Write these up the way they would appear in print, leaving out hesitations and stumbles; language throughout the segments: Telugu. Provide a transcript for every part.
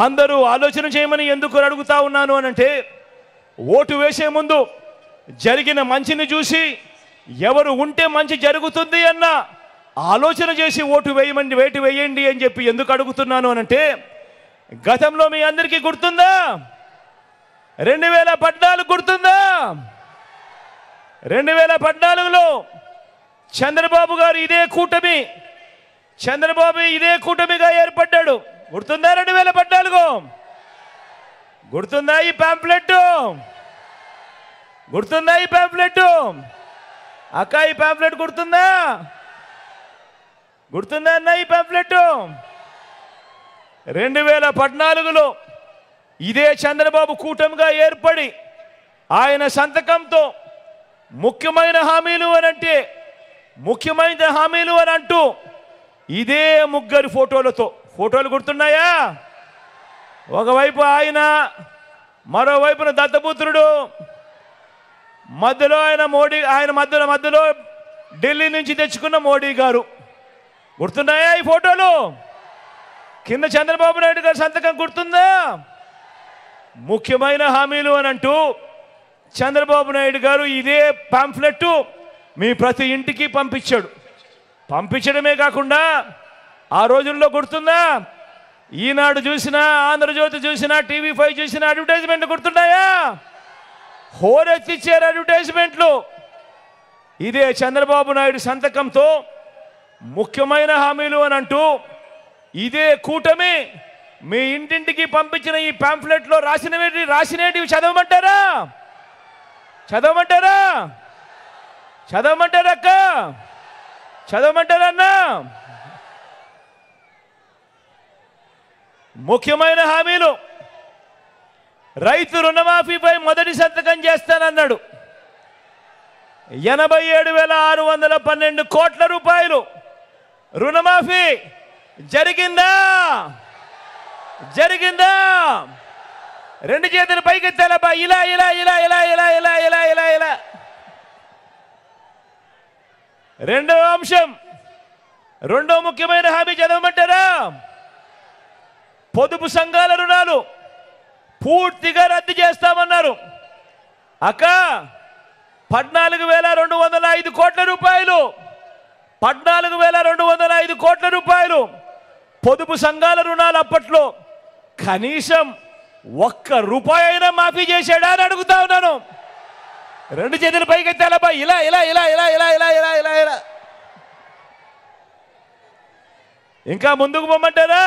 అందరూ ఆలోచన చేయమని ఎందుకు అడుగుతా ఉన్నాను అనంటే, ఓటు వేసే ముందు జరిగిన మంచిని చూసి ఎవరు ఉంటే మంచి జరుగుతుంది అన్న ఆలోచన చేసి ఓటు వేయండి అని చెప్పి ఎందుకు అడుగుతున్నాను అనంటే, గతంలో మీ అందరికీ గుర్తుందా? 2014 గుర్తుందా? 2014లో చంద్రబాబు గారు ఇదే కూటమిగా ఏర్పడ్డాడు. గుర్తుందా? 2014 గుర్తుందా? ఈ పాంప్లెట్ గుర్తుందా? ఈ పాంప్లెట్ అక్క, ఈ పాంప్లెట్ గుర్తుందా? గుర్తుందా అన్న ఈ పాంప్లెట్? 2014లో ఇదే చంద్రబాబు కూటమిగా ఏర్పడి ఆయన సంతకంతో ముఖ్యమైన హామీలు అని అంటూ ఇదే ముగ్గురు ఫోటోలు గుర్తున్నాయా? ఒకవైపు ఆయన, మరోవైపున దత్తపుత్రుడు, మధ్యలో మధ్యలో ఢిల్లీ నుంచి తెచ్చుకున్న మోడీ గారు. గుర్తున్నాయా ఈ ఫోటోలు? కింద చంద్రబాబు నాయుడు గారి సంతకం గుర్తుందా? ముఖ్యమైన హామీలు అని అంటూ చంద్రబాబు నాయుడు గారు ఇదే పాంఫ్లెట్ మీ ప్రతి ఇంటికి పంపించడమే కాకుండా ఆ రోజుల్లో గుర్తుందా? ఈనాడు చూసినా, ఆంధ్రజ్యోతి చూసినా, TV5 చూసినా అడ్వర్టైజ్మెంట్లు గుర్తున్నాయా? హోరెత్తిచ్చారు అడ్వర్టైజ్మెంట్లు. ఇదే చంద్రబాబు నాయుడు సంతకంతో ముఖ్యమైన హామీలు అని అంటూ ఇదే కూటమి మీ ఇంటింటికి పంపించిన ఈ పాంఫ్లెట్లో రాసినవి చదవమంటారా? అక్క? చదవమంటారా అన్న? ముఖ్యమైన హామీలు. రైతు రుణమాఫీపై మొదటి సంతకం చేస్తానన్నాడు. 87,612 కోట్ల రూపాయలు రుణమాఫీ జరిగిందా? రెండు చేతులు పైకెత్తాలబ్బా. ఇలా. రెండో ముఖ్యమైన హామీ చదవమంటారా? పొదుపు సంఘాల రుణాలు పూర్తిగా రద్దు చేస్తామన్నారు. అక్క, 14,205 కోట్ల రూపాయలు 14,205 కోట్ల రూపాయలు పొదుపు సంఘాల రుణాలు అప్పట్లో కనీసం ₹1 అయినా మాఫీ చేశాడా అని అడుగుతా ఉన్నాను. రెండు చేతులు పైకెత్తాలబ్బా. ఇలా. ఇంకా ముందుకు పొమ్మంటారా?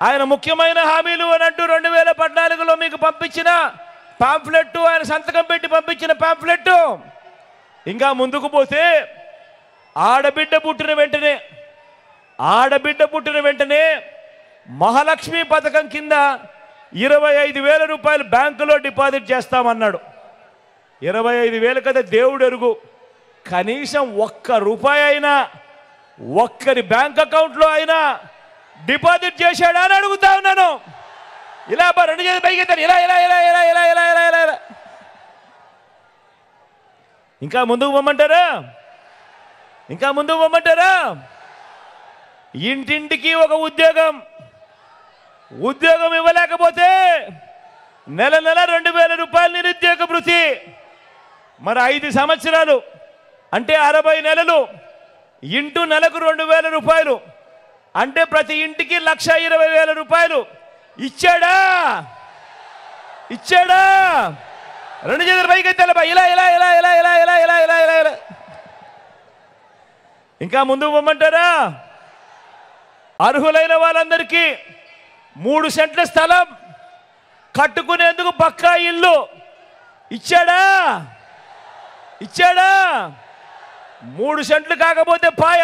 ఆయన ముఖ్యమైన హామీలు అని అంటూ 2014లో మీకు పంపించిన పాంఫ్లెట్, ఆయన సంతకం పెట్టి పంపించిన పాంఫ్లెట్. ఇంకా ముందుకు పోతే ఆడబిడ్డ పుట్టిన వెంటనే మహాలక్ష్మి పథకం కింద 25,000 రూపాయలు బ్యాంకులో డిపాజిట్ చేస్తామన్నాడు. 25,000 కదా దేవుడు ఎరుగు. కనీసం ₹1 అయినా ఒక్కరి బ్యాంక్ అకౌంట్లో అయినా డిపాజిట్ చేశాడా అని అడుగుతా ఉన్నాను. ఇలా రెండు చేతులు పైకెత్తారు. ఇలా. ఇంకా ముందుకు పొమ్మంటారా? ఇంటింటికి ఒక ఉద్యోగం ఇవ్వలేకపోతే నెల 2,000 రూపాయలు నిరుద్యోగ భృతి. మరి 5 సంవత్సరాలు అంటే 60 నెలలు ఇంటూ నెలకు 2,000 రూపాయలు అంటే ప్రతి ఇంటికి 1,20,000 రూపాయలు ఇచ్చాడా? రెండు చేతులు పైకెత్తాలబ్బా. ఇలా. ఇంకా ముందుకు పొమ్మంటారా? అర్హులైన వాళ్ళందరికీ 3 సెంట్ల స్థలం కట్టుకునేందుకు పక్కా ఇల్లు ఇచ్చాడా? 3 సెంట్లు కాకపోతే పాయ,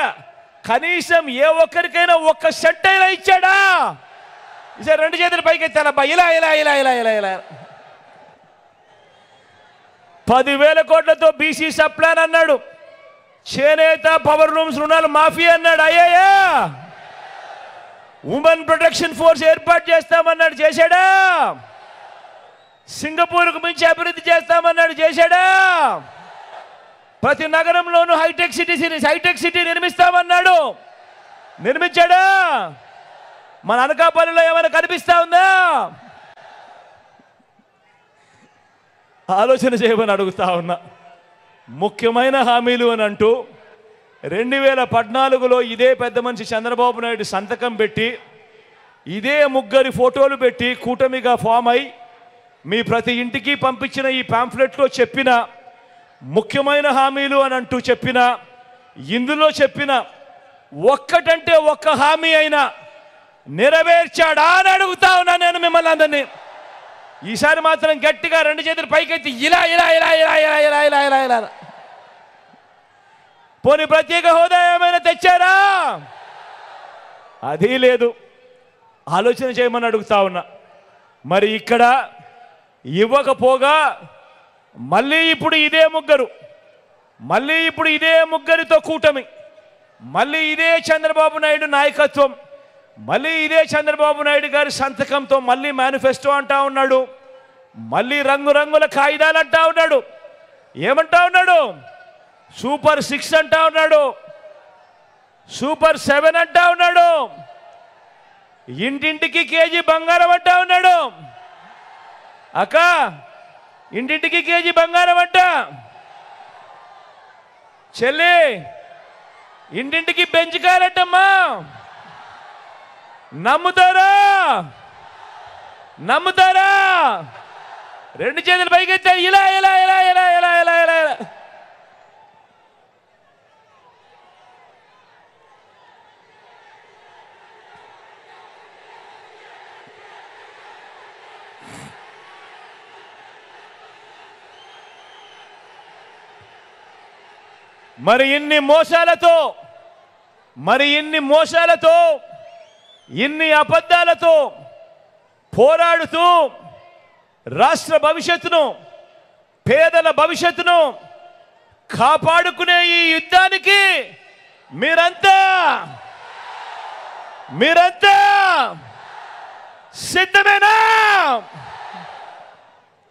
కనీసం ఏ ఒక్కరికైనా 1 సెంట్ అయినా ఇచ్చాడా? ఈసారి రెండు చేతులు పైకెత్తాలబ్బా. ఇలా. 10,000 కోట్లతో బీసీ సప్లాన్ అన్నాడు. చేనేత పవర్ లూమ్స్ రుణాలు మాఫీ అన్నాడు. అయ్యా, ఉమెన్ ప్రొటెక్షన్ ఫోర్స్ ఏర్పాటు చేస్తామన్నాడు. చేశాడా? సింగపూర్కు మించి అభివృద్ధి చేస్తామన్నాడు. చేశాడా? ప్రతి నగరంలోనూ హైటెక్ సిటీ నిర్మిస్తామన్నాడు. నిర్మించాడా? మన అనకాపల్లిలో ఏమైనా కనిపిస్తా ఉందా? ఆలోచన చేయమని అడుగుతా ఉన్నా. ముఖ్యమైన హామీలు అని అంటూ 2014లో ఇదే పెద్ద మనిషి చంద్రబాబు నాయుడు సంతకం పెట్టి ఇదే ముగ్గురి ఫోటోలు పెట్టి కూటమిగా ఫామ్ అయి మీ ప్రతి ఇంటికి పంపించిన ఈ పాంఫ్లెట్లో చెప్పిన ముఖ్యమైన హామీలు అని అంటూ చెప్పిన ఇందులో చెప్పిన ఒక్కటంటే ఒక్క హామీ అయినా నెరవేర్చాడా అని అడుగుతా ఉన్నా నేను మిమ్మల్ని అందరినీ. ఈసారి మాత్రం గట్టిగా 2 చేతులు పైకెత్తి ఇలా ఇలా ఇలా ఇలా ఇలా ఇలా ఇలా ఇలా ఇలా పోనీ ప్రత్యేక హోదా ఏమైనా తెచ్చారా? అది లేదు. ఆలోచన చేయమని అడుగుతా ఉన్నా. మరి ఇక్కడ ఇవ్వకపోగా మళ్ళీ ఇప్పుడు ఇదే ముగ్గురితో కూటమి, మళ్ళీ ఇదే చంద్రబాబు నాయుడు నాయకత్వం, మళ్ళీ ఇదే చంద్రబాబు నాయుడు గారి సంతకంతో మళ్ళీ మేనిఫెస్టో అంటా ఉన్నాడు, మళ్ళీ రంగురంగుల కాగితాలు అంటా ఉన్నాడు. ఏమంటా ఉన్నాడు? సూపర్ 6 అంటా ఉన్నాడు, సూపర్ 7 అంటా ఉన్నాడు, ఇంటింటికి కేజీ బంగారం అంటా ఉన్నాడు. అక్క ఇంటింటికి కేజీ బంగారం అంట, చెల్లి ఇంటింటికి బెంచ్ కారంటమ్మా. నమ్ముతారా? 2 చేతులు పైకెత్తా ఇలా ఇలా ఇలా ఇలా ఇలా ఇలా ఇలా ఇలా. మరి ఇన్ని మోసాలతో ఇన్ని అబద్ధాలతో పోరాడుతూ రాష్ట్ర భవిష్యత్తును, పేదల భవిష్యత్తును కాపాడుకునే ఈ యుద్ధానికి మీరంతా సిద్ధమేనా?